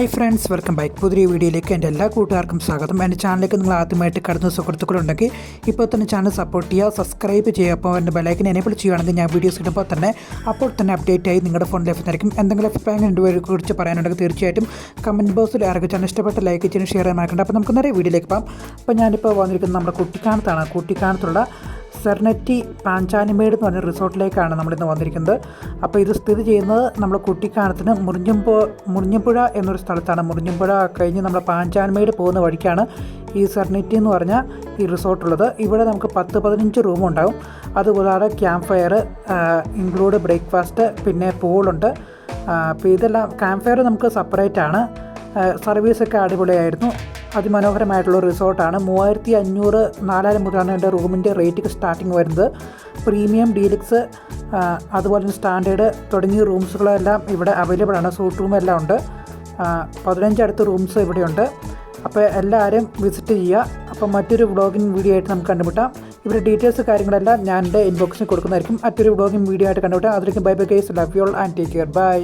Hi friends, welcome back. പുതിയ വീഡിയോയിലേക്ക് എൻ്റെ എല്ലാ കൂട്ടുകാർക്കും സ്വാഗതം. എൻ്റെ ചാനലിലേക്ക് നിങ്ങൾ ആദ്യമായിട്ട് കടന്ന സുഹൃത്തുക്കളുണ്ടെങ്കിൽ ഇപ്പോൾ തന്നെ ചാനൽ സപ്പോർട്ട് ചെയ്യുക, സബ്സ്ക്രൈബ് ചെയ്യുക. അപ്പോൾ എൻ്റെ ബെലൈക്കൻ എനേബിൾ ചെയ്യുകയാണെങ്കിൽ ഞാൻ വീഡിയോസ് ഇടുമ്പോൾ തന്നെ അപ്പോൾ തന്നെ അപ്ഡേറ്റ് ആയി നിങ്ങളുടെ ഫോണിൽ ലഭിക്കുന്നതായിരിക്കും. എന്തെങ്കിലും അഭിപ്രായങ്ങൾ എൻ്റെ കുറിച്ച് പറയാനുണ്ടെങ്കിൽ തീർച്ചയായിട്ടും കമൻറ്റ് ബോക്സിൽ ഇറങ്ങിച്ചാൽ ഇഷ്ടപ്പെട്ട ലൈക്ക് ചെയ്യാൻ ഷെയർ ചെയ്യാൻ മറക്കണ്ട. അപ്പോൾ നമുക്ക് നേരെ വീഡിയോയിലേക്ക് പോകാം. അപ്പോൾ ഞാനിപ്പോൾ വന്നിരിക്കുന്നത് നമ്മുടെ കുട്ടിക്കാനത്താണ്. കുട്ടിക്കാനത്തുള്ള സെർനെറ്റി പാഞ്ചാനിമേട് എന്ന് പറഞ്ഞ റിസോർട്ടിലേക്കാണ് നമ്മളിന്ന് വന്നിരിക്കുന്നത്. അപ്പോൾ ഇത് സ്ഥിതി ചെയ്യുന്നത് നമ്മൾ കുട്ടിക്കാനത്തിന് മുറിഞ്ഞമ്പുഴ എന്നൊരു സ്ഥലത്താണ്. മുറിഞ്ഞമ്പുഴ കഴിഞ്ഞ് നമ്മൾ പാഞ്ചാനിമേട് പോകുന്ന വഴിക്കാണ് ഈ സെർനെറ്റി എന്ന് പറഞ്ഞ ഈ റിസോർട്ടുള്ളത്. ഇവിടെ നമുക്ക് 10-15 റൂമുണ്ടാകും. അതുകൂടാതെ ക്യാമ്പ് ഫയർ ഇൻക്ലൂഡ് ബ്രേക്ക്ഫാസ്റ്റ്, പിന്നെ പൂളുണ്ട്. അപ്പോൾ ഇതെല്ലാം ക്യാമ്പ് ഫയർ നമുക്ക് സെപ്പറേറ്റ് ആണ്. സർവീസൊക്കെ അടിപൊളിയായിരുന്നു. അതിമനോഹരമായിട്ടുള്ള റിസോർട്ടാണ്. 3500 4000 മുതലാണ് എൻ്റെ റൂമിൻ്റെ റേറ്റ് സ്റ്റാർട്ടിങ് വരുന്നത്. പ്രീമിയം, ഡീലക്സ്, അതുപോലെ തന്നെ സ്റ്റാൻഡേർഡ് തുടങ്ങിയ റൂംസുകളെല്ലാം ഇവിടെ അവൈലബിൾ ആണ്. സൂട്ട് റൂം എല്ലാം ഉണ്ട്. 15 അടുത്ത് റൂംസ് ഇവിടെയുണ്ട്. അപ്പോൾ എല്ലാവരും വിസിറ്റ് ചെയ്യുക. അപ്പോൾ മറ്റൊരു വ്ളോഗിങ് വീഡിയോ ആയിട്ട് നമുക്ക് കണ്ടുമുട്ടാം. ഇവരുടെ ഡീറ്റെയിൽസ് കാര്യങ്ങളെല്ലാം ഞാൻ എൻ്റെ ഇൻബോക്സിൽ കൊടുക്കുന്നതായിരിക്കും. മറ്റൊരു വ്ളോഗിങ് വീഡിയോ ആയിട്ട് കണ്ടുമുട്ടാം. അതിലേക്ക് bye bye guys, love you all and take care. By.